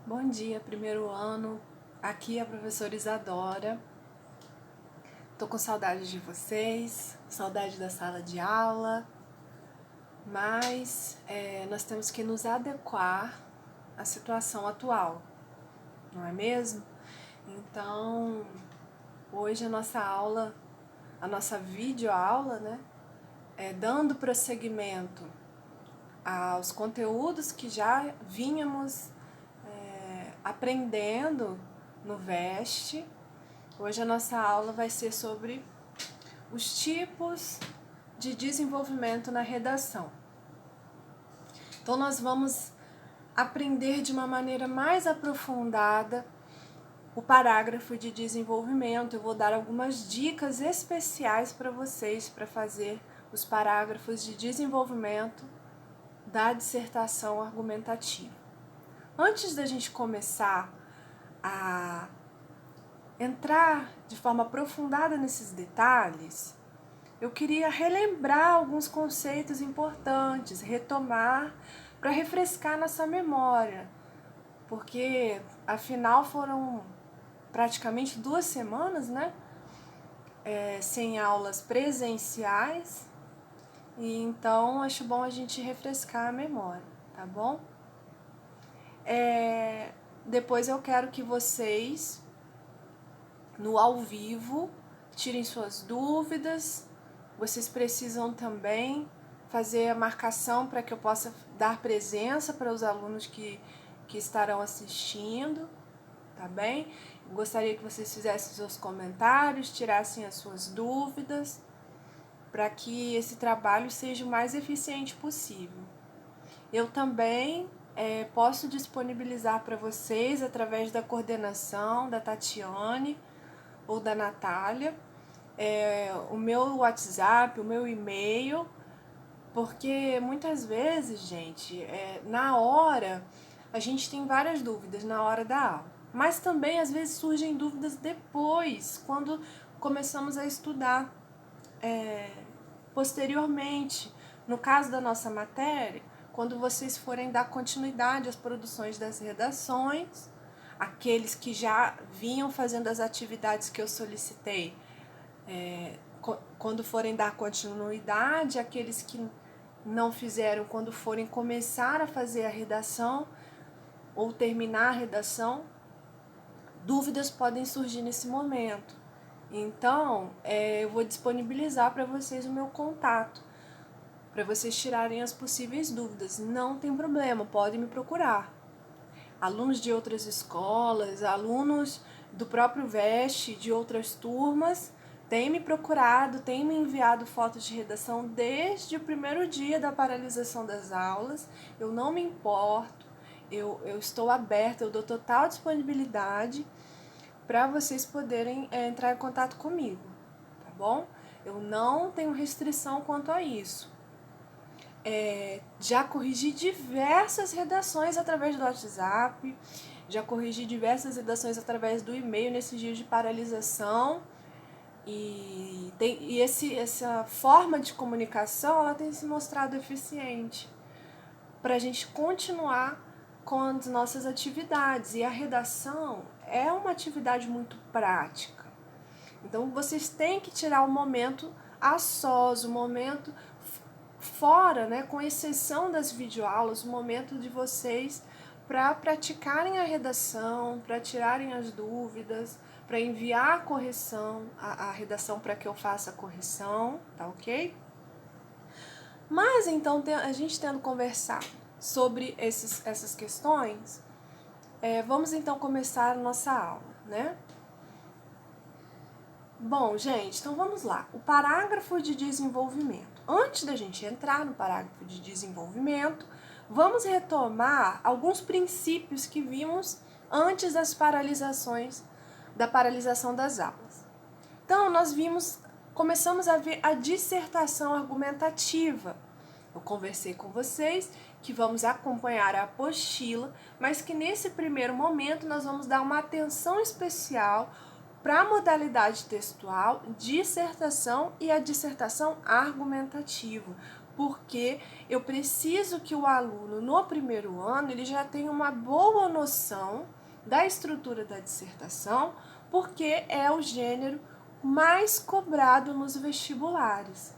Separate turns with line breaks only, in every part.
Bom dia, primeiro ano. Aqui é a professora Isadora. Tô com saudade de vocês, saudade da sala de aula, mas nós temos que nos adequar à situação atual, não é mesmo? Então, hoje a nossa aula, a nossa videoaula, né, dando prosseguimento aos conteúdos que já vínhamos aprendendo no VEST. Hoje a nossa aula vai ser sobre os tipos de desenvolvimento na redação. Então nós vamos aprender de uma maneira mais aprofundada o parágrafo de desenvolvimento. Eu vou dar algumas dicas especiais para vocês para fazer os parágrafos de desenvolvimento da dissertação argumentativa. Antes da gente começar a entrar de forma aprofundada nesses detalhes, eu queria relembrar alguns conceitos importantes, retomar para refrescar nossa memória, porque afinal foram praticamente 2 semanas, né? Sem aulas presenciais, e então acho bom a gente refrescar a memória, tá bom? Depois eu quero que vocês, no ao vivo, tirem suas dúvidas. Vocês precisam também fazer a marcação para que eu possa dar presença para os alunos que estarão assistindo, tá bem? Eu gostaria que vocês fizessem seus comentários, tirassem as suas dúvidas, para que esse trabalho seja o mais eficiente possível. Eu também posso disponibilizar para vocês, através da coordenação da Tatiane ou da Natália, o meu WhatsApp, o meu e-mail, porque muitas vezes, gente, na hora a gente tem várias dúvidas na hora da aula, mas também às vezes surgem dúvidas depois, quando começamos a estudar posteriormente. No caso da nossa matéria, quando vocês forem dar continuidade às produções das redações, aqueles que já vinham fazendo as atividades que eu solicitei, quando forem dar continuidade, aqueles que não fizeram, quando forem começar a fazer a redação ou terminar a redação, dúvidas podem surgir nesse momento. Então, eu vou disponibilizar para vocês o meu contato, para vocês tirarem as possíveis dúvidas. Não tem problema, podem me procurar. Alunos de outras escolas, alunos do próprio VEST, de outras turmas, têm me procurado, têm me enviado fotos de redação desde o primeiro dia da paralisação das aulas. Eu não me importo, eu estou aberta, eu dou total disponibilidade para vocês poderem entrar em contato comigo, tá bom? Eu não tenho restrição quanto a isso. Já corrigi diversas redações através do WhatsApp, já corrigi diversas redações através do e-mail nesses dias de paralisação, e essa forma de comunicação ela tem se mostrado eficiente para a gente continuar com as nossas atividades. E a redação é uma atividade muito prática. Então vocês têm que tirar o momento a sós, o momento fora, né, com exceção das videoaulas, o momento de vocês para praticarem a redação, para tirarem as dúvidas, para enviar a correção, a redação para que eu faça a correção, tá ok? Mas então, a gente tendo conversado sobre essas questões, vamos então começar a nossa aula, né? Bom, gente, então vamos lá. O parágrafo de desenvolvimento. Antes da gente entrar no parágrafo de desenvolvimento, vamos retomar alguns princípios que vimos antes das paralisações, da paralisação das aulas. Então, começamos a ver a dissertação argumentativa. Eu conversei com vocês que vamos acompanhar a apostila, mas que nesse primeiro momento nós vamos dar uma atenção especial para a modalidade textual, dissertação e a dissertação argumentativa. porque eu preciso que o aluno, no primeiro ano, ele já tenha uma boa noção da estrutura da dissertação, porque é o gênero mais cobrado nos vestibulares.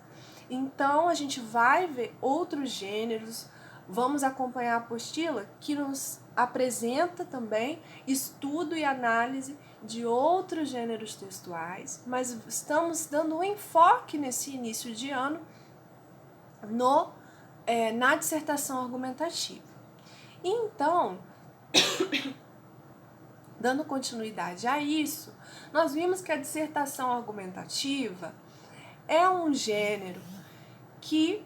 Então, a gente vai ver outros gêneros, vamos acompanhar a apostila que nos apresenta também estudo e análise de outros gêneros textuais, mas estamos dando um enfoque nesse início de ano na dissertação argumentativa. Então, dando continuidade a isso, nós vimos que a dissertação argumentativa é um gênero que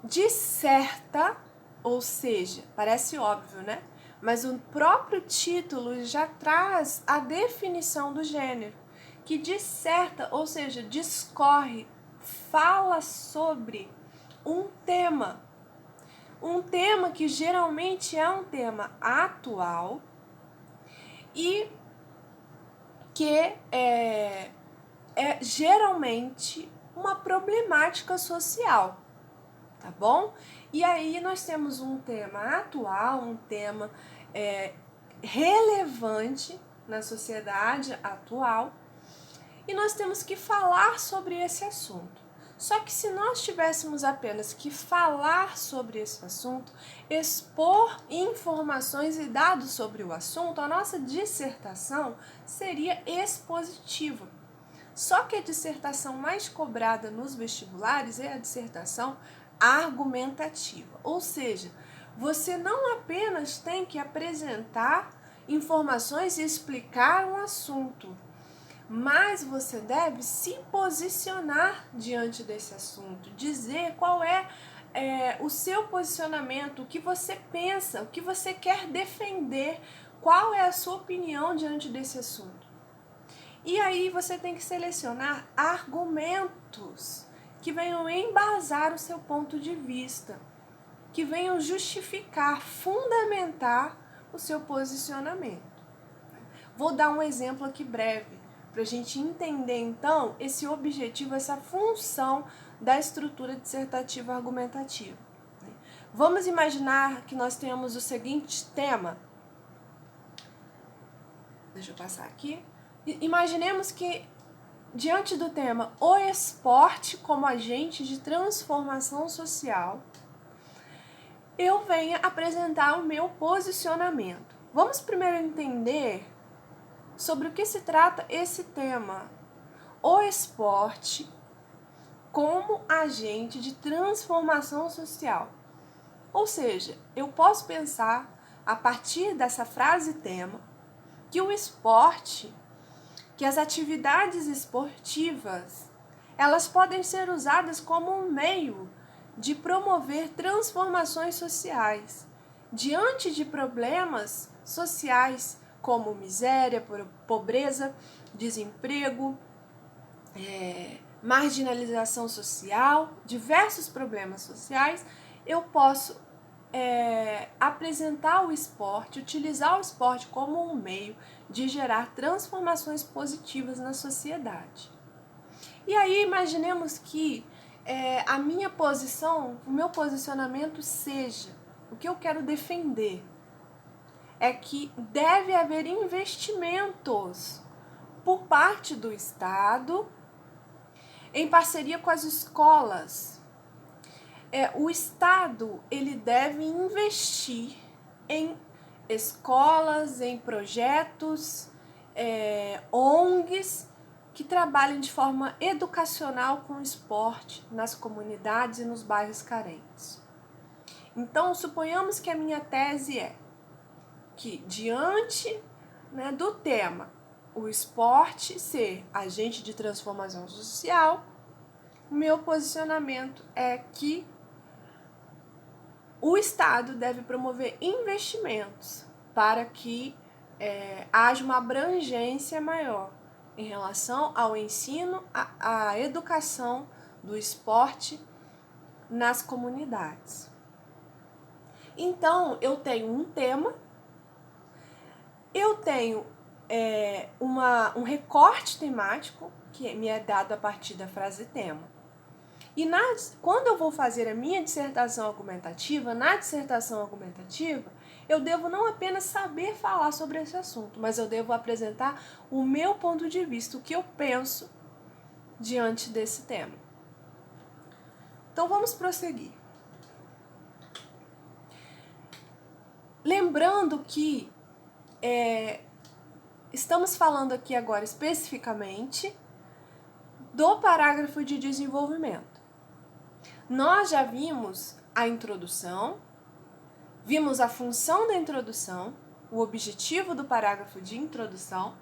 disserta, ou seja, parece óbvio, né? Mas o próprio título já traz a definição do gênero, que disserta, ou seja, discorre, fala sobre um tema que geralmente é um tema atual e que é geralmente uma problemática social, tá bom? E aí nós temos um tema atual, um tema relevante na sociedade atual, e nós temos que falar sobre esse assunto. Só que se nós tivéssemos apenas que falar sobre esse assunto, expor informações e dados sobre o assunto, a nossa dissertação seria expositiva. Só que a dissertação mais cobrada nos vestibulares é a dissertação argumentativa. Ou seja, você não apenas tem que apresentar informações e explicar um assunto, mas você deve se posicionar diante desse assunto, dizer qual é o seu posicionamento, o que você pensa, o que você quer defender, qual é a sua opinião diante desse assunto. E aí você tem que selecionar argumentos que venham embasar o seu ponto de vista, que venham justificar, fundamentar o seu posicionamento. Vou dar um exemplo aqui breve, para a gente entender então esse objetivo, essa função da estrutura dissertativa argumentativa. Vamos imaginar que nós temos o seguinte tema. Deixa eu passar aqui. Imaginemos que, diante do tema o esporte como agente de transformação social, eu venha apresentar o meu posicionamento. Vamos primeiro entender sobre o que se trata esse tema, o esporte como agente de transformação social. Ou seja, eu posso pensar, a partir dessa frase tema, que o esporte, que as atividades esportivas, elas podem ser usadas como um meio de promover transformações sociais diante de problemas sociais como miséria, pobreza, desemprego, marginalização social, diversos problemas sociais. Eu posso apresentar o esporte, utilizar o esporte como um meio de gerar transformações positivas na sociedade. E aí imaginemos que a minha posição, o meu posicionamento seja, o que eu quero defender é que deve haver investimentos por parte do Estado em parceria com as escolas. O Estado ele deve investir em escolas, em projetos, ONGs que trabalhem de forma educacional com o esporte nas comunidades e nos bairros carentes. Então, suponhamos que a minha tese é que, diante do tema o esporte ser agente de transformação social, meu posicionamento é que o Estado deve promover investimentos para que haja uma abrangência maior em relação ao ensino, à educação do esporte nas comunidades. Então, eu tenho um tema, eu tenho um recorte temático que me é dado a partir da frase tema. E quando eu vou fazer a minha dissertação argumentativa, na dissertação argumentativa, eu devo não apenas saber falar sobre esse assunto, mas eu devo apresentar o meu ponto de vista, o que eu penso diante desse tema. Então vamos prosseguir. Lembrando que estamos falando aqui agora especificamente do parágrafo de desenvolvimento. Nós já vimos a introdução, vimos a função da introdução, o objetivo do parágrafo de introdução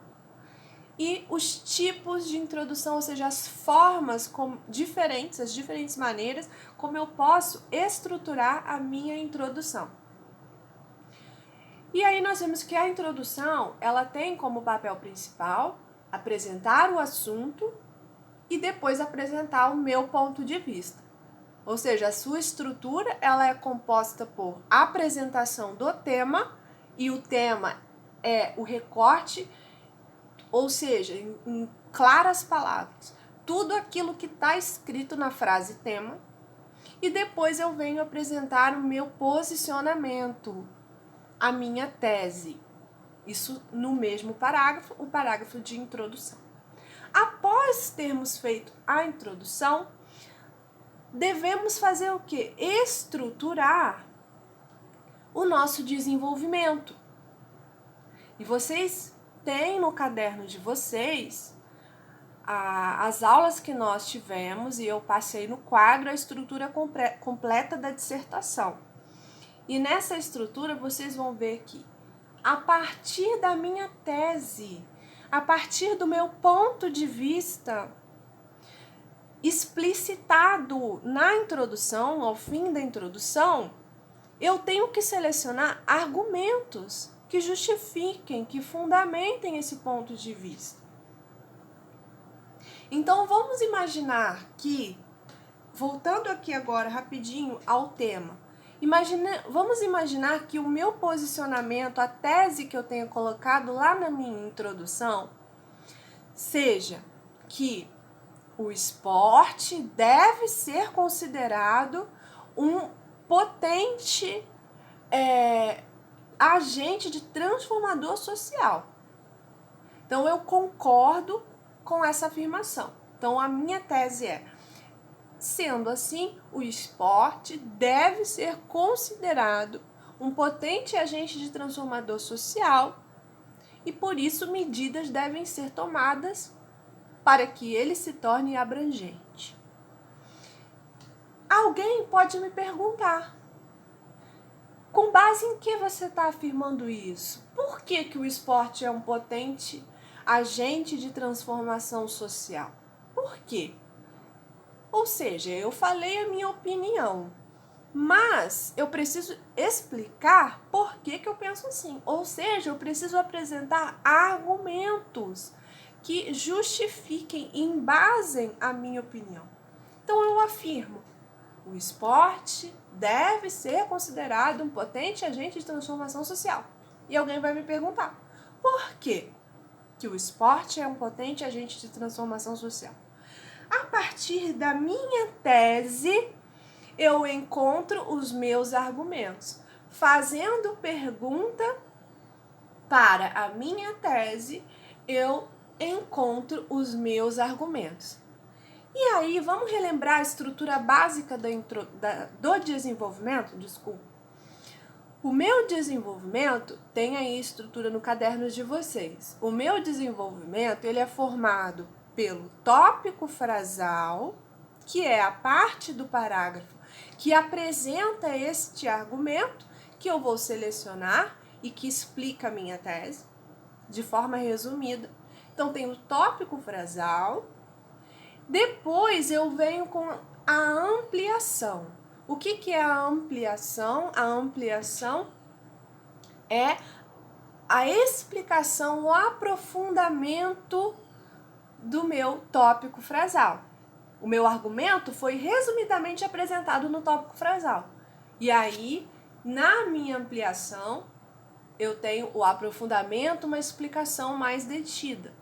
e os tipos de introdução, ou seja, as formas diferentes, as diferentes maneiras como eu posso estruturar a minha introdução. E aí nós vemos que a introdução, ela tem como papel principal apresentar o assunto e depois apresentar o meu ponto de vista. Ou seja, a sua estrutura, ela é composta por apresentação do tema, e o tema é o recorte, ou seja, em claras palavras, tudo aquilo que está escrito na frase tema, e depois eu venho apresentar o meu posicionamento, a minha tese. Isso no mesmo parágrafo, o parágrafo de introdução. Após termos feito a introdução, devemos fazer o quê? Estruturar o nosso desenvolvimento. E vocês têm no caderno de vocês as aulas que nós tivemos, e eu passei no quadro a estrutura completa da dissertação. E nessa estrutura vocês vão ver que, a partir da minha tese, a partir do meu ponto de vista explicitado na introdução, ao fim da introdução, eu tenho que selecionar argumentos que justifiquem, que fundamentem esse ponto de vista. Então vamos imaginar que, voltando aqui agora rapidinho ao tema, vamos imaginar que o meu posicionamento, a tese que eu tenho colocado lá na minha introdução, seja que o esporte deve ser considerado um potente agente de transformador social. Então, eu concordo com essa afirmação. Então, a minha tese é: sendo assim, o esporte deve ser considerado um potente agente de transformador social e, por isso, medidas devem ser tomadas para que ele se torne abrangente. Alguém pode me perguntar: com base em que você está afirmando isso? Por que o esporte é um potente agente de transformação social? Por quê? Ou seja, eu falei a minha opinião, mas eu preciso explicar por que eu penso assim. Ou seja, eu preciso apresentar argumentos que justifiquem e embasem a minha opinião. Então eu afirmo: o esporte deve ser considerado um potente agente de transformação social. E alguém vai me perguntar: por quê que o esporte é um potente agente de transformação social? A partir da minha tese, eu encontro os meus argumentos. Fazendo pergunta para a minha tese, eu encontro os meus argumentos. E aí, vamos relembrar a estrutura básica do desenvolvimento? Desculpa. O meu desenvolvimento tem aí estrutura no caderno de vocês. O meu desenvolvimento, ele é formado pelo tópico frasal, que é a parte do parágrafo que apresenta este argumento, que eu vou selecionar e que explica a minha tese de forma resumida. Então, tem o tópico frasal. Depois eu venho com a ampliação. O que é a ampliação? A ampliação é a explicação, o aprofundamento do meu tópico frasal. O meu argumento foi resumidamente apresentado no tópico frasal. E aí, na minha ampliação, eu tenho o aprofundamento, uma explicação mais detida.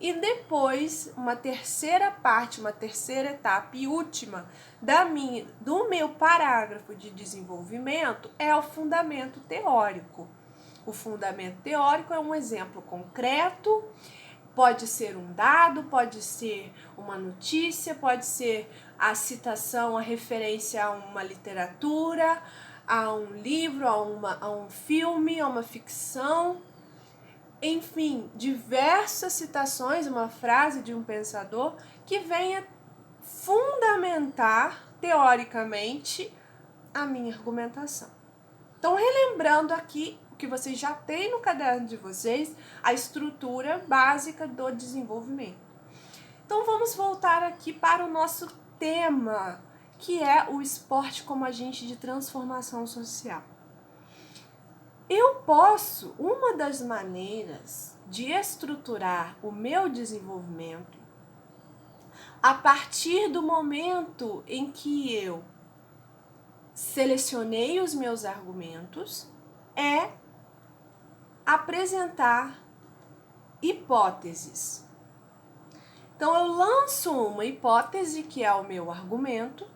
E depois, uma terceira parte, uma terceira etapa e última do meu parágrafo de desenvolvimento é o fundamento teórico. O fundamento teórico é um exemplo concreto, pode ser um dado, pode ser uma notícia, pode ser a citação, a referência a uma literatura, a um livro, a um filme, a uma ficção. Enfim, diversas citações, uma frase de um pensador que venha fundamentar teoricamente a minha argumentação. Então, relembrando aqui o que vocês já têm no caderno de vocês, a estrutura básica do desenvolvimento. Então, vamos voltar aqui para o nosso tema, que é o esporte como agente de transformação social. Uma das maneiras de estruturar o meu desenvolvimento, a partir do momento em que eu selecionei os meus argumentos, é apresentar hipóteses. Então, eu lanço uma hipótese, que é o meu argumento,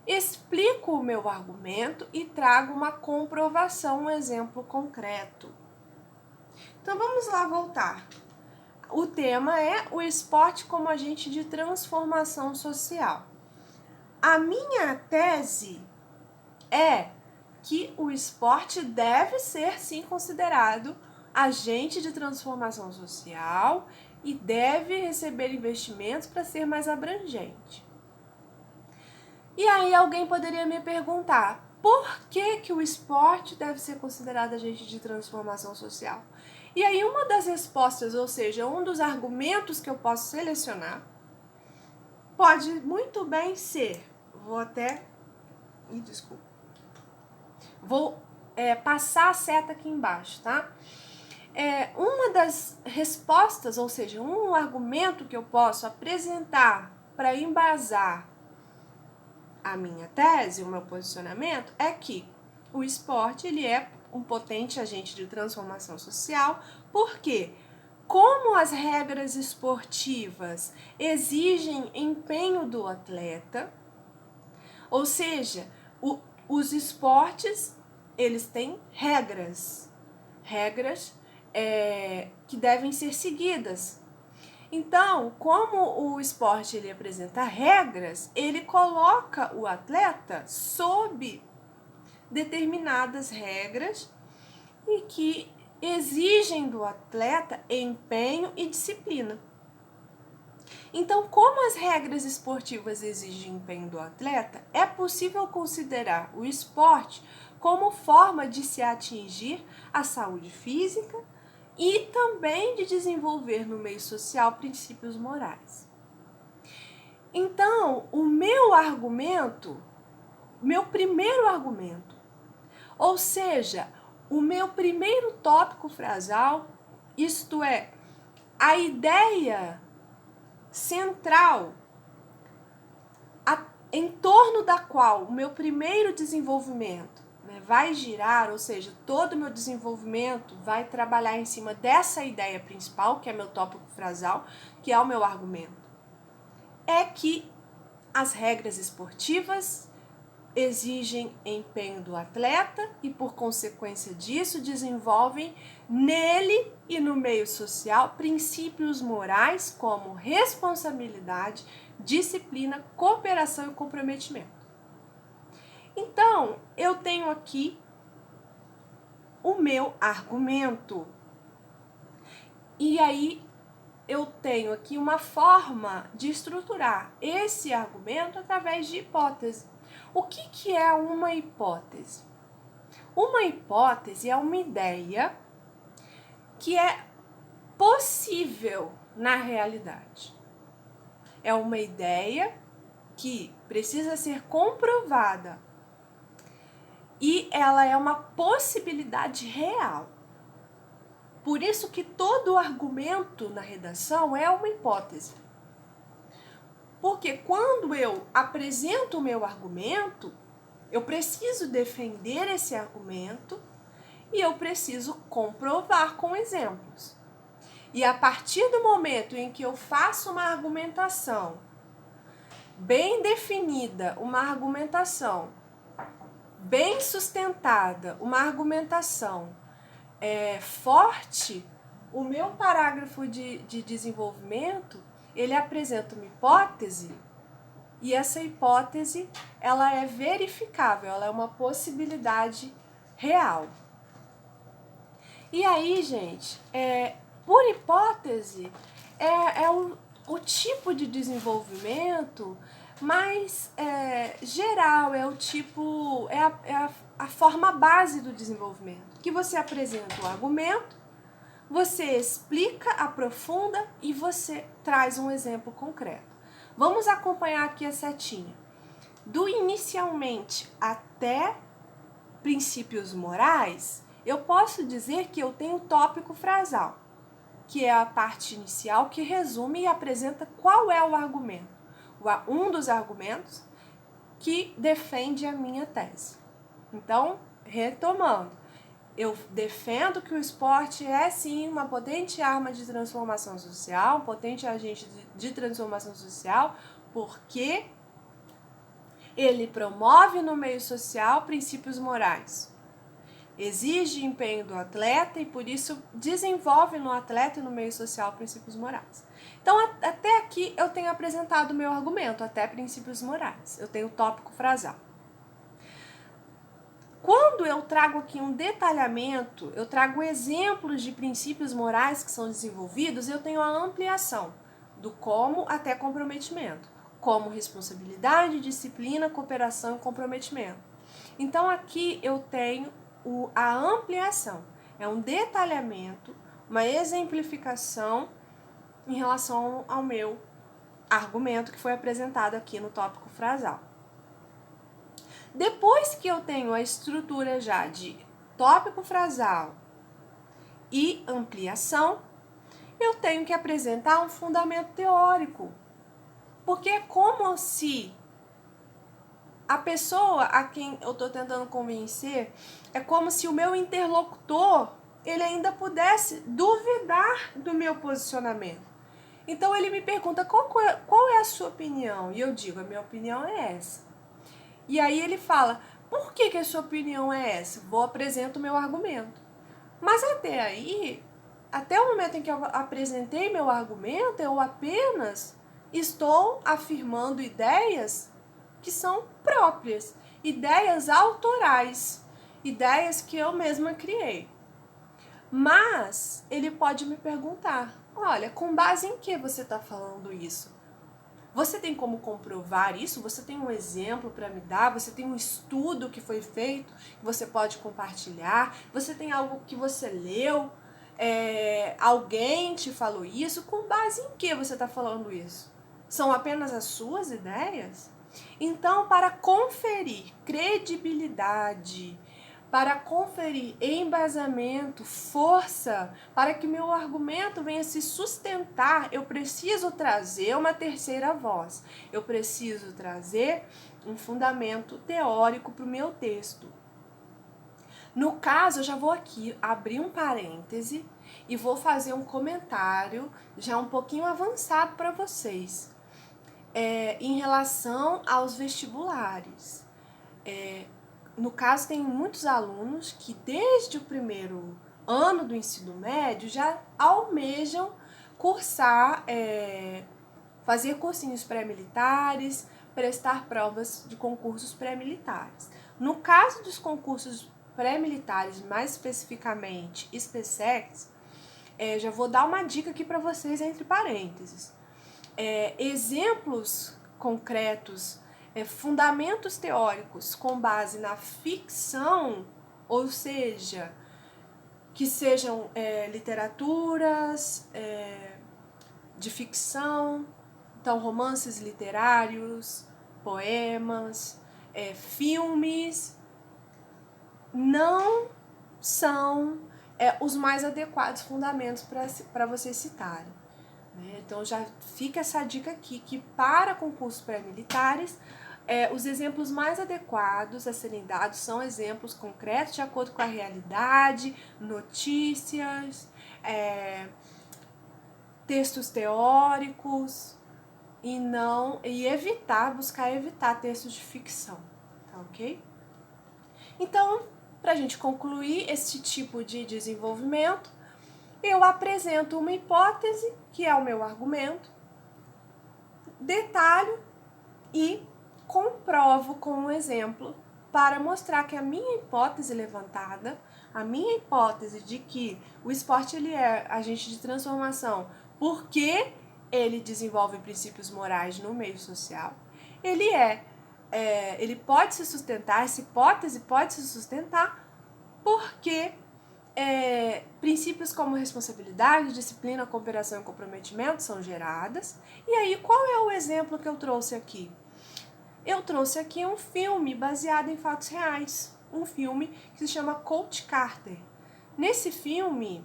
explico o meu argumento e trago uma comprovação, um exemplo concreto. Então, vamos lá voltar. O tema é o esporte como agente de transformação social. A minha tese é que o esporte deve ser, sim, considerado agente de transformação social e deve receber investimentos para ser mais abrangente. E aí alguém poderia me perguntar, por que o esporte deve ser considerado agente de transformação social? E aí uma das respostas, ou seja, um dos argumentos que eu posso selecionar, pode muito bem ser, vou passar a seta aqui embaixo, tá? Uma das respostas, ou seja, um argumento que eu posso apresentar para embasar a minha tese, o meu posicionamento, é que o esporte ele é um potente agente de transformação social, porque como as regras esportivas exigem empenho do atleta, ou seja, os esportes eles têm regras que devem ser seguidas. Então, como o esporte ele apresenta regras, ele coloca o atleta sob determinadas regras e que exigem do atleta empenho e disciplina. Então, como as regras esportivas exigem empenho do atleta, é possível considerar o esporte como forma de se atingir a saúde física e também de desenvolver no meio social princípios morais. Então, o meu primeiro argumento, ou seja, o meu primeiro tópico frasal, isto é, a ideia central em torno da qual o meu primeiro desenvolvimento vai girar, ou seja, todo o meu desenvolvimento vai trabalhar em cima dessa ideia principal, que é meu tópico frasal, que é o meu argumento, é que as regras esportivas exigem empenho do atleta e, por consequência disso, desenvolvem nele e no meio social princípios morais como responsabilidade, disciplina, cooperação e comprometimento. Então, eu tenho aqui o meu argumento. E aí, eu tenho aqui uma forma de estruturar esse argumento através de hipótese. O que é uma hipótese? Uma hipótese é uma ideia que é possível na realidade. É uma ideia que precisa ser comprovada e ela é uma possibilidade real. Por isso que todo argumento na redação é uma hipótese. Porque quando eu apresento o meu argumento, eu preciso defender esse argumento e eu preciso comprovar com exemplos. E a partir do momento em que eu faço uma argumentação bem definida, uma argumentação bem sustentada, uma argumentação forte, o meu parágrafo de desenvolvimento, ele apresenta uma hipótese, e essa hipótese, ela é verificável, ela é uma possibilidade real. E aí, gente, por hipótese, é o tipo de desenvolvimento mais geral, é o tipo, a forma base do desenvolvimento, que você apresenta o argumento, você explica, aprofunda e você traz um exemplo concreto. Vamos acompanhar aqui a setinha. Do inicialmente até princípios morais, eu posso dizer que eu tenho tópico frasal, que é a parte inicial que resume e apresenta qual é o argumento, um dos argumentos que defende a minha tese. Então, retomando, eu defendo que o esporte é sim uma potente arma de transformação social, um potente agente de transformação social, porque ele promove no meio social princípios morais, exige empenho do atleta e por isso desenvolve no atleta e no meio social princípios morais. Então, até aqui eu tenho apresentado o meu argumento, até princípios morais. Eu tenho o tópico frasal. Quando eu trago aqui um detalhamento, eu trago exemplos de princípios morais que são desenvolvidos, eu tenho a ampliação do como até comprometimento, como responsabilidade, disciplina, cooperação e comprometimento. Então aqui eu tenho a ampliação, é um detalhamento, uma exemplificação em relação ao meu argumento que foi apresentado aqui no tópico frasal. Depois que eu tenho a estrutura já de tópico frasal e ampliação, eu tenho que apresentar um fundamento teórico. Porque é como se a pessoa a quem eu estou tentando convencer, é como se o meu interlocutor, ele ainda pudesse duvidar do meu posicionamento. Então ele me pergunta, qual é a sua opinião? E eu digo, a minha opinião é essa. E aí ele fala, por que a sua opinião é essa? Vou apresentar o meu argumento. Mas até aí, até o momento em que eu apresentei meu argumento, eu apenas estou afirmando ideias que são próprias, ideias autorais, ideias que eu mesma criei. Mas ele pode me perguntar, olha, com base em que você está falando isso? Você tem como comprovar isso? Você tem um exemplo para me dar? Você tem um estudo que foi feito que você pode compartilhar? Você tem algo que você leu? Alguém te falou isso? Com base em que você está falando isso? São apenas as suas ideias? Então, para conferir credibilidade, para conferir embasamento, força, para que meu argumento venha se sustentar, eu preciso trazer uma terceira voz. Eu preciso trazer um fundamento teórico para o meu texto. No caso, eu já vou aqui abrir um parêntese e vou fazer um comentário já um pouquinho avançado para vocês. Em relação aos vestibulares. No caso, tem muitos alunos que desde o primeiro ano do ensino médio já almejam cursar, fazer cursinhos pré-militares, prestar provas de concursos pré-militares. No caso dos concursos pré-militares, mais especificamente SpaceX, já vou dar uma dica aqui para vocês entre parênteses. Exemplos concretos, fundamentos teóricos com base na ficção, ou seja, que sejam literaturas de ficção, então romances literários, poemas, filmes, não são os mais adequados fundamentos para vocês citarem. Então já fica essa dica aqui, que para concursos pré-militares, os exemplos mais adequados a serem dados são exemplos concretos de acordo com a realidade, notícias, textos teóricos buscar evitar textos de ficção, tá ok? Então, para a gente concluir esse tipo de desenvolvimento, eu apresento uma hipótese, que é o meu argumento, detalho e comprovo com um exemplo para mostrar que a minha hipótese levantada, a minha hipótese de que o esporte ele é agente de transformação porque ele desenvolve princípios morais no meio social, ele pode se sustentar, essa hipótese pode se sustentar porque princípios como responsabilidade, disciplina, cooperação e comprometimento são geradas. E aí, qual é o exemplo que eu trouxe aqui? Eu trouxe aqui um filme baseado em fatos reais, um filme que se chama Coach Carter. Nesse filme,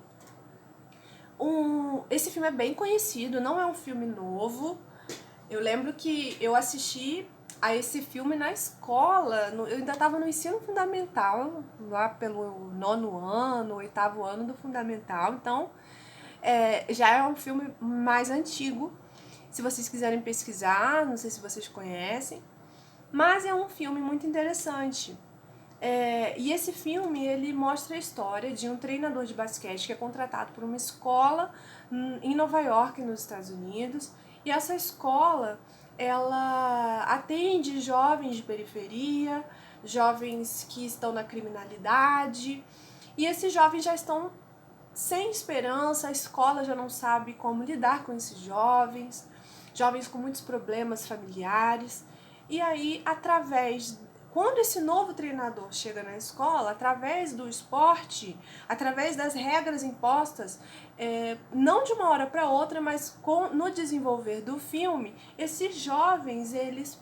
esse filme é bem conhecido, não é um filme novo. Eu lembro que eu assisti a esse filme na escola, eu ainda estava no ensino fundamental, lá pelo 9º ano, 8º ano do fundamental, então já é um filme mais antigo. Se vocês quiserem pesquisar, não sei se vocês conhecem, mas é um filme muito interessante. E esse filme, ele mostra a história de um treinador de basquete que é contratado por uma escola em Nova York, nos Estados Unidos, e essa escola, ela atende jovens de periferia, jovens que estão na criminalidade, e esses jovens já estão sem esperança, a escola já não sabe como lidar com esses jovens com muitos problemas familiares. E aí, quando esse novo treinador chega na escola, através do esporte, através das regras impostas, não de uma hora para outra, mas no desenvolver do filme, esses jovens, eles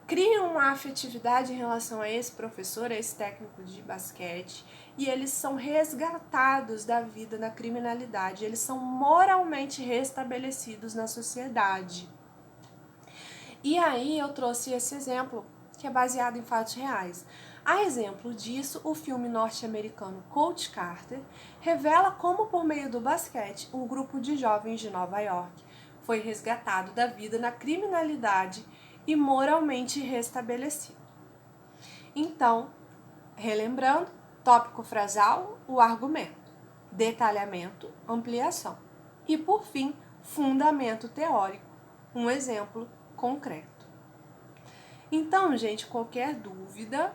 criam uma afetividade em relação a esse professor, a esse técnico de basquete, e eles são resgatados da vida na criminalidade, eles são moralmente restabelecidos na sociedade. E aí eu trouxe esse exemplo, que é baseado em fatos reais. A exemplo disso, o filme norte-americano Coach Carter revela como, por meio do basquete, um grupo de jovens de Nova York foi resgatado da vida na criminalidade e moralmente restabelecido. Então, relembrando, tópico frasal, o argumento, detalhamento, ampliação e, por fim, fundamento teórico, um exemplo concreto. Então, gente, qualquer dúvida,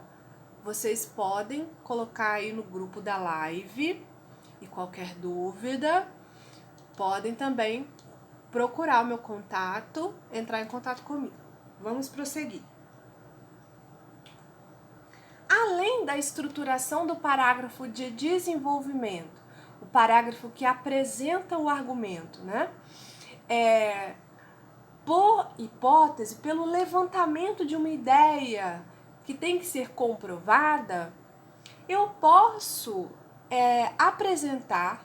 vocês podem colocar aí no grupo da live, e qualquer dúvida, podem também procurar o meu contato, entrar em contato comigo. Vamos prosseguir. Além da estruturação do parágrafo de desenvolvimento, o parágrafo que apresenta o argumento, né? Por hipótese, pelo levantamento de uma ideia que tem que ser comprovada, eu posso apresentar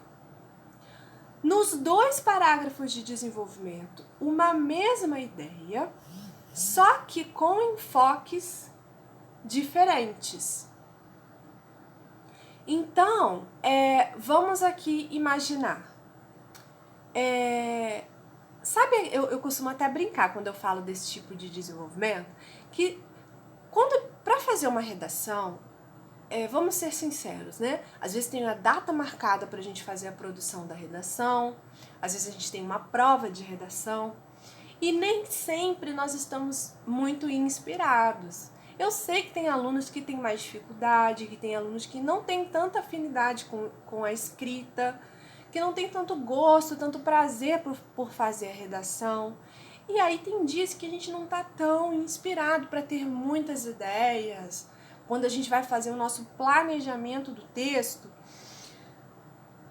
nos 2 parágrafos de desenvolvimento uma mesma ideia, só que com enfoques diferentes. Então, vamos aqui imaginar. Sabe, eu costumo até brincar quando eu falo desse tipo de desenvolvimento, que para fazer uma redação, vamos ser sinceros, né? Às vezes tem a data marcada para a gente fazer a produção da redação, às vezes a gente tem uma prova de redação, e nem sempre nós estamos muito inspirados. Eu sei que tem alunos que têm mais dificuldade, que tem alunos que não têm tanta afinidade com a escrita, que não tem tanto gosto, tanto prazer por fazer a redação. E aí tem dias que a gente não está tão inspirado para ter muitas ideias. Quando a gente vai fazer o nosso planejamento do texto,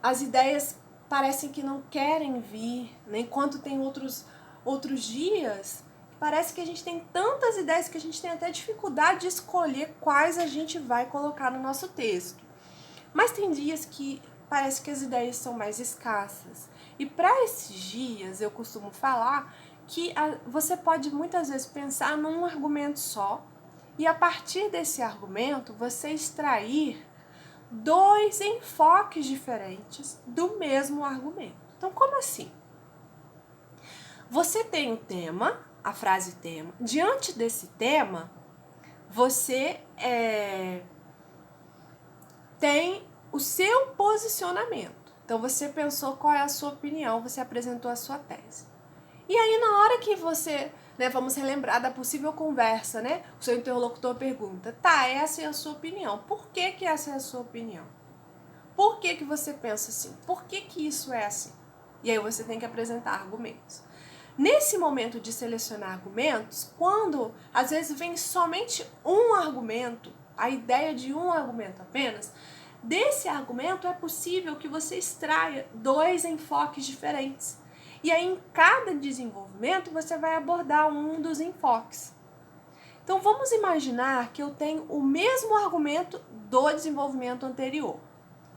as ideias parecem que não querem vir, né? Enquanto tem outros dias, parece que a gente tem tantas ideias que a gente tem até dificuldade de escolher quais a gente vai colocar no nosso texto. Mas tem dias que parece que as ideias são mais escassas. E para esses dias, eu costumo falar que você pode muitas vezes pensar num argumento só e a partir desse argumento você extrair 2 enfoques diferentes do mesmo argumento, Então, como assim? Você tem o tema, a frase tema. Diante desse tema, você tem o seu posicionamento. Então, você pensou qual é a sua opinião, você apresentou a sua tese. E aí, na hora que você, vamos relembrar da possível conversa, o seu interlocutor pergunta, tá, essa é a sua opinião. Por que essa é a sua opinião? Por que você pensa assim? Por que isso é assim? E aí você tem que apresentar argumentos. Nesse momento de selecionar argumentos, quando às vezes vem somente um argumento, a ideia de um argumento apenas, desse argumento é possível que você extraia 2 enfoques diferentes. E aí, em cada desenvolvimento, você vai abordar um dos enfoques. Então, vamos imaginar que eu tenho o mesmo argumento do desenvolvimento anterior.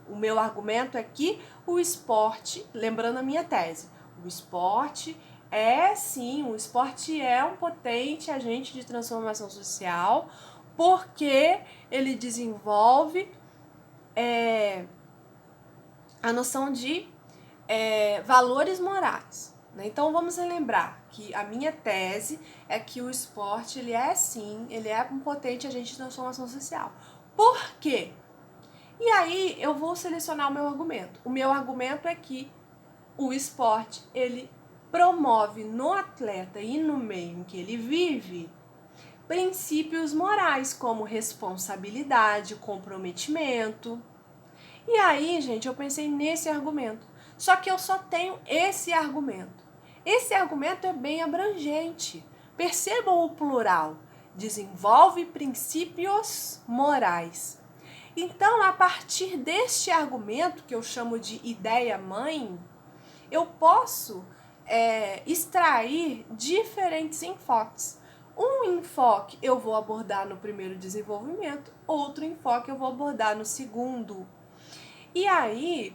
O meu argumento é que o esporte, lembrando a minha tese, o esporte é um potente agente de transformação social, porque ele desenvolve a noção de valores morais. Então vamos relembrar que a minha tese é que o esporte ele é um potente agente de transformação social. Por quê? E aí eu vou selecionar o meu argumento. O meu argumento é que o esporte ele promove no atleta e no meio em que ele vive princípios morais como responsabilidade, comprometimento. E aí, gente, eu pensei nesse argumento. Só que eu só tenho esse argumento. Esse argumento é bem abrangente. Percebam o plural. Desenvolve princípios morais. Então, a partir deste argumento, que eu chamo de ideia-mãe, eu posso extrair diferentes enfoques. Um enfoque eu vou abordar no primeiro desenvolvimento, outro enfoque eu vou abordar no segundo. E aí,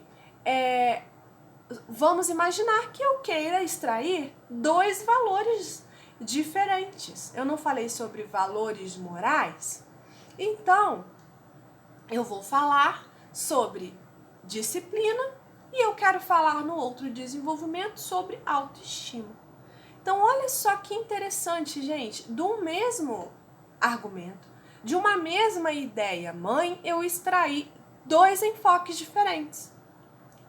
vamos imaginar que eu queira extrair 2 valores diferentes. Eu não falei sobre valores morais? Então, eu vou falar sobre disciplina e eu quero falar no outro desenvolvimento sobre autoestima. Então, olha só que interessante, gente. Do mesmo argumento, de uma mesma ideia mãe, eu extraí 2 enfoques diferentes.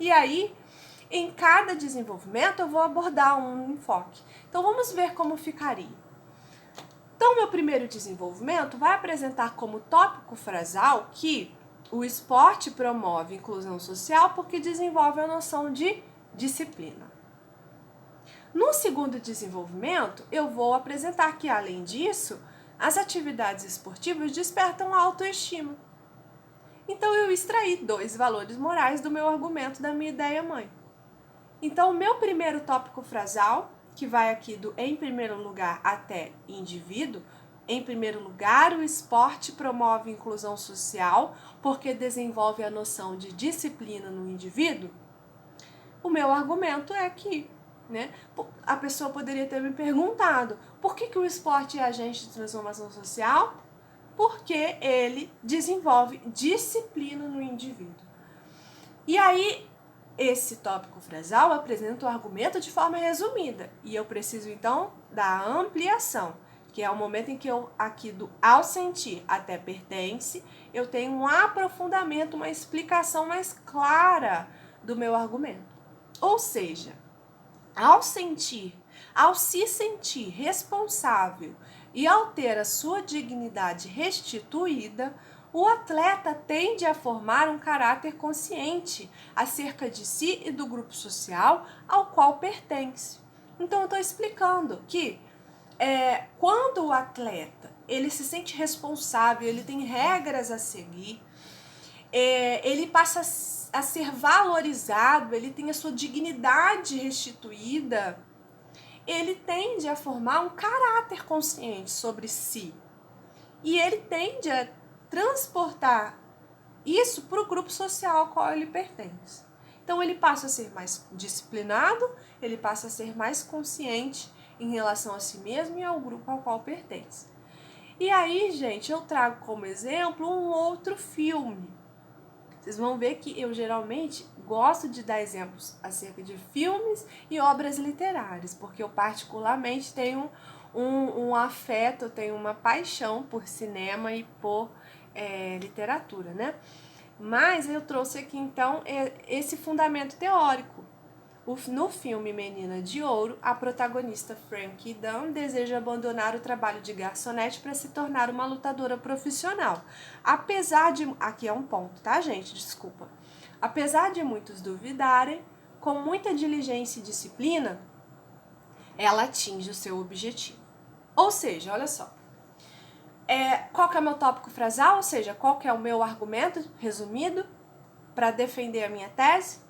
E aí, em cada desenvolvimento, eu vou abordar um enfoque. Então, vamos ver como ficaria. Então, meu primeiro desenvolvimento vai apresentar como tópico frasal que o esporte promove inclusão social porque desenvolve a noção de disciplina. No segundo desenvolvimento, eu vou apresentar que, além disso, as atividades esportivas despertam a autoestima. Então, eu extraí 2 valores morais do meu argumento da minha ideia-mãe. Então, o meu primeiro tópico frasal, que vai aqui do em primeiro lugar até indivíduo, em primeiro lugar, o esporte promove inclusão social porque desenvolve a noção de disciplina no indivíduo. O meu argumento é que a pessoa poderia ter me perguntado por que o esporte é agente de transformação social? Porque ele desenvolve disciplina no indivíduo. E aí, esse tópico frasal apresenta o argumento de forma resumida. E eu preciso, então, da ampliação, que é o momento em que eu, aqui do ao sentir até pertence, eu tenho um aprofundamento, uma explicação mais clara do meu argumento. Ou seja, ao se sentir responsável e ao ter a sua dignidade restituída, o atleta tende a formar um caráter consciente acerca de si e do grupo social ao qual pertence. Então, eu estou explicando que quando o atleta ele se sente responsável, ele tem regras a seguir, ele passa a ser valorizado, ele tem a sua dignidade restituída, ele tende a formar um caráter consciente sobre si. E ele tende a transportar isso para o grupo social ao qual ele pertence. Então, ele passa a ser mais disciplinado, ele passa a ser mais consciente em relação a si mesmo e ao grupo ao qual pertence. E aí, gente, eu trago como exemplo um outro filme. Vocês vão ver que eu geralmente gosto de dar exemplos acerca de filmes e obras literárias, porque eu particularmente tenho um afeto, eu tenho uma paixão por cinema e por literatura, né? Mas eu trouxe aqui então esse fundamento teórico. No filme Menina de Ouro, a protagonista Frankie Dunn deseja abandonar o trabalho de garçonete para se tornar uma lutadora profissional. Apesar de... Aqui é um ponto, tá, gente? Desculpa. Apesar de muitos duvidarem, com muita diligência e disciplina, ela atinge o seu objetivo. Ou seja, olha só. Qual que é o meu tópico frasal? Ou seja, qual que é o meu argumento resumido para defender a minha tese?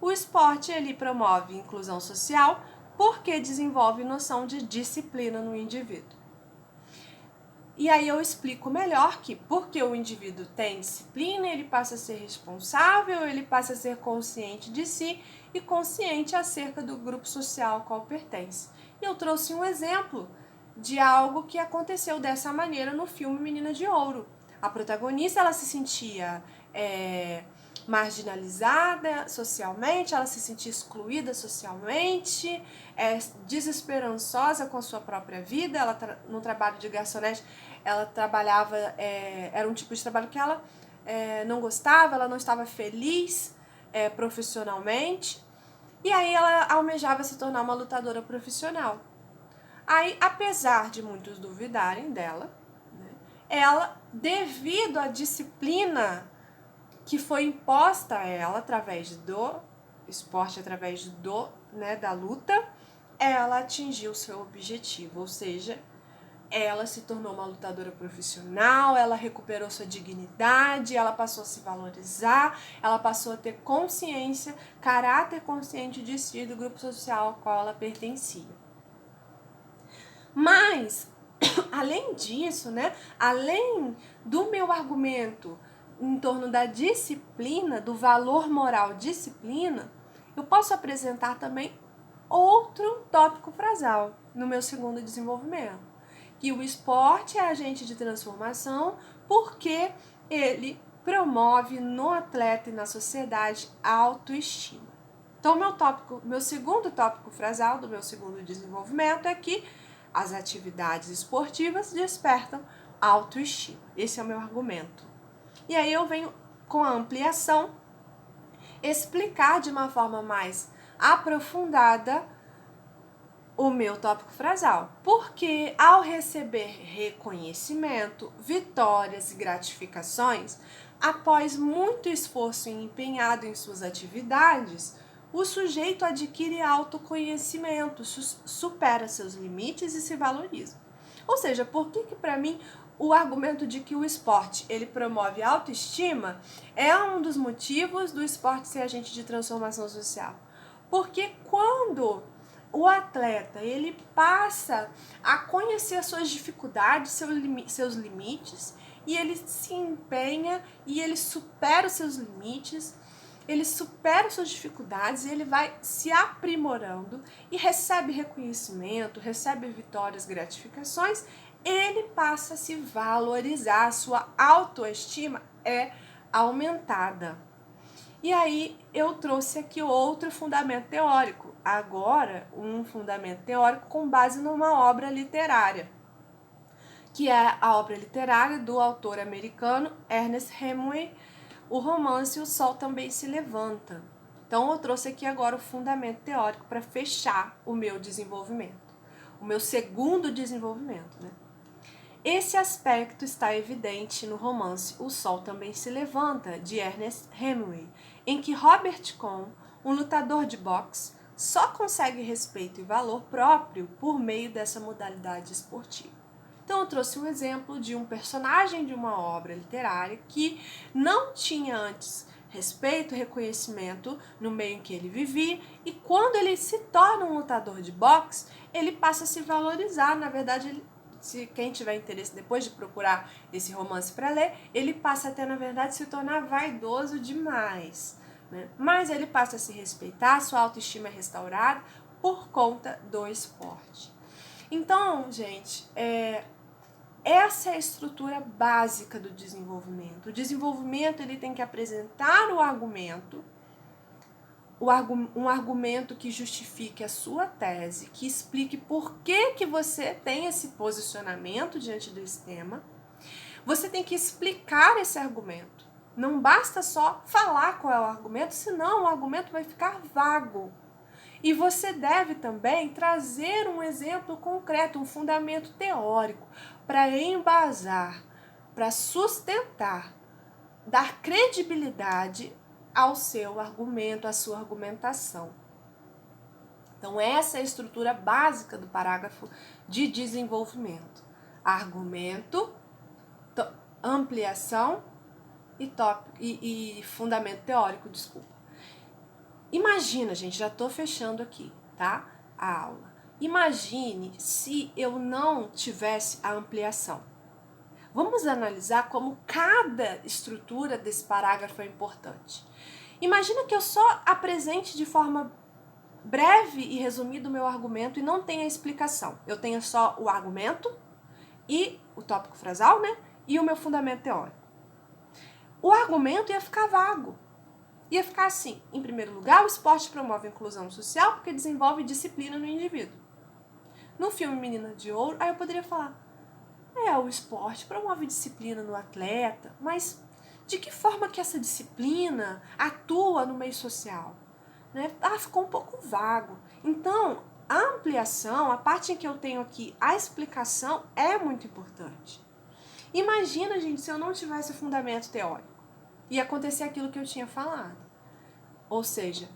O esporte, ele promove inclusão social porque desenvolve noção de disciplina no indivíduo. E aí eu explico melhor que porque o indivíduo tem disciplina, ele passa a ser responsável, ele passa a ser consciente de si e consciente acerca do grupo social ao qual pertence. E eu trouxe um exemplo de algo que aconteceu dessa maneira no filme Menina de Ouro. A protagonista, ela se sentia marginalizada socialmente, ela se sentia excluída socialmente, desesperançosa com a sua própria vida. Ela no trabalho de garçonete, ela trabalhava, era um tipo de trabalho que ela não gostava, ela não estava feliz profissionalmente, e aí ela almejava se tornar uma lutadora profissional. Aí, apesar de muitos duvidarem dela, né, ela, devido à disciplina que foi imposta a ela através do esporte, através da luta, ela atingiu o seu objetivo, ou seja, ela se tornou uma lutadora profissional, ela recuperou sua dignidade, ela passou a se valorizar, ela passou a ter consciência, caráter consciente de si, do grupo social ao qual ela pertencia. Mas, além disso, né, além do meu argumento em torno da disciplina, do valor moral disciplina, eu posso apresentar também outro tópico frasal no meu segundo desenvolvimento, que o esporte é agente de transformação porque ele promove no atleta e na sociedade a autoestima. Então, meu segundo tópico frasal do meu segundo desenvolvimento é que as atividades esportivas despertam autoestima. Esse é o meu argumento. E aí eu venho com a ampliação explicar de uma forma mais aprofundada o meu tópico frasal. Porque ao receber reconhecimento, vitórias e gratificações, após muito esforço empenhado em suas atividades, o sujeito adquire autoconhecimento, supera seus limites e se valoriza. Ou seja, por que para mim o argumento de que o esporte ele promove autoestima é um dos motivos do esporte ser agente de transformação social? Porque quando o atleta ele passa a conhecer as suas dificuldades, seus limites, e ele se empenha e ele supera os seus limites, ele supera suas dificuldades e ele vai se aprimorando e recebe reconhecimento, recebe vitórias, gratificações, ele passa a se valorizar, a sua autoestima é aumentada. E aí eu trouxe aqui outro fundamento teórico, agora um fundamento teórico com base numa obra literária, que é a obra literária do autor americano Ernest Hemingway, o romance O Sol Também Se Levanta. Então eu trouxe aqui agora o fundamento teórico para fechar o meu desenvolvimento, o meu segundo desenvolvimento, né? Esse aspecto está evidente no romance O Sol Também Se Levanta, de Ernest Hemingway, em que Robert Cohn, um lutador de boxe, só consegue respeito e valor próprio por meio dessa modalidade esportiva. Então eu trouxe um exemplo de um personagem de uma obra literária que não tinha antes respeito, reconhecimento no meio em que ele vivia, e quando ele se torna um lutador de boxe, ele passa a se valorizar. Na verdade, se quem tiver interesse depois de procurar esse romance para ler, ele passa até, na verdade, se tornar vaidoso demais, né? Mas ele passa a se respeitar, sua autoestima é restaurada por conta do esporte. Então, gente, essa é a estrutura básica do desenvolvimento. O desenvolvimento ele tem que apresentar o argumento, um argumento que justifique a sua tese, que explique por que você tem esse posicionamento diante desse tema. Você tem que explicar esse argumento. Não basta só falar qual é o argumento, senão o argumento vai ficar vago. E você deve também trazer um exemplo concreto, um fundamento teórico, para embasar, para sustentar, dar credibilidade ao seu argumento, à sua argumentação. Então, essa é a estrutura básica do parágrafo de desenvolvimento. Argumento, ampliação e fundamento teórico, desculpa. Imagina, gente, já estou fechando aqui, tá? A aula. Imagine se eu não tivesse a ampliação. Vamos analisar como cada estrutura desse parágrafo é importante. Imagina que eu só apresente de forma breve e resumida o meu argumento e não tenha explicação. Eu tenha só o argumento e o tópico frasal, né? E o meu fundamento teórico. O argumento ia ficar vago. Ia ficar assim, em primeiro lugar, o esporte promove a inclusão social porque desenvolve disciplina no indivíduo. No filme Menina de Ouro, aí eu poderia falar, o esporte promove disciplina no atleta, mas de que forma que essa disciplina atua no meio social? Né? Ficou um pouco vago. Então, a ampliação, a parte em que eu tenho aqui a explicação, é muito importante. Imagina, gente, se eu não tivesse fundamento teórico. Ia acontecer aquilo que eu tinha falado. Ou seja,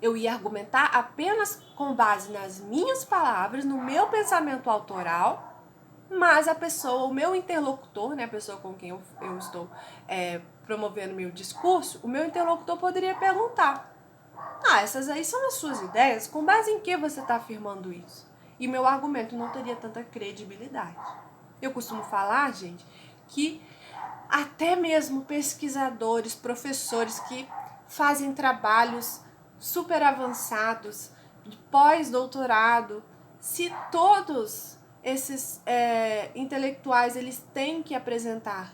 eu ia argumentar apenas com base nas minhas palavras, no meu pensamento autoral, mas a pessoa, o meu interlocutor, né, a pessoa com quem eu estou promovendo meu discurso, o meu interlocutor poderia perguntar, essas aí são as suas ideias? Com base em que você está afirmando isso? E meu argumento não teria tanta credibilidade. Eu costumo falar, gente, que até mesmo pesquisadores, professores que fazem trabalhos super avançados, de pós-doutorado, se todos esses intelectuais eles têm que apresentar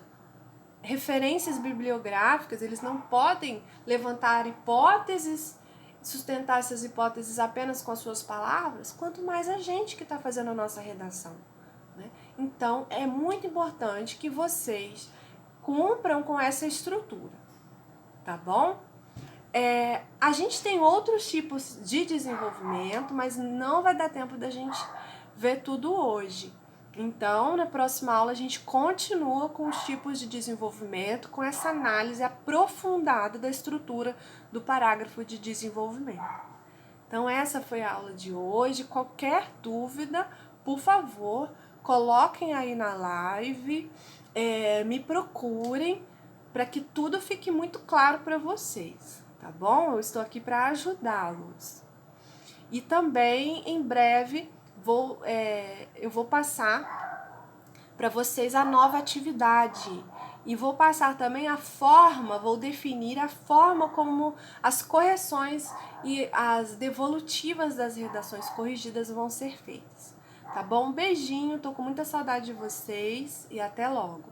referências bibliográficas, eles não podem levantar hipóteses, sustentar essas hipóteses apenas com as suas palavras, quanto mais a gente que está fazendo a nossa redação. Né? Então, é muito importante que vocês cumpram com essa estrutura, tá bom? A gente tem outros tipos de desenvolvimento, mas não vai dar tempo da gente ver tudo hoje. Então, na próxima aula, a gente continua com os tipos de desenvolvimento, com essa análise aprofundada da estrutura do parágrafo de desenvolvimento. Então, essa foi a aula de hoje. Qualquer dúvida, por favor, coloquem aí na live, me procurem, para que tudo fique muito claro para vocês, tá bom? Eu estou aqui para ajudá-los. E também, em breve, eu vou passar para vocês a nova atividade. E vou passar também vou definir a forma como as correções e as devolutivas das redações corrigidas vão ser feitas. Tá bom? Um beijinho, tô com muita saudade de vocês e até logo.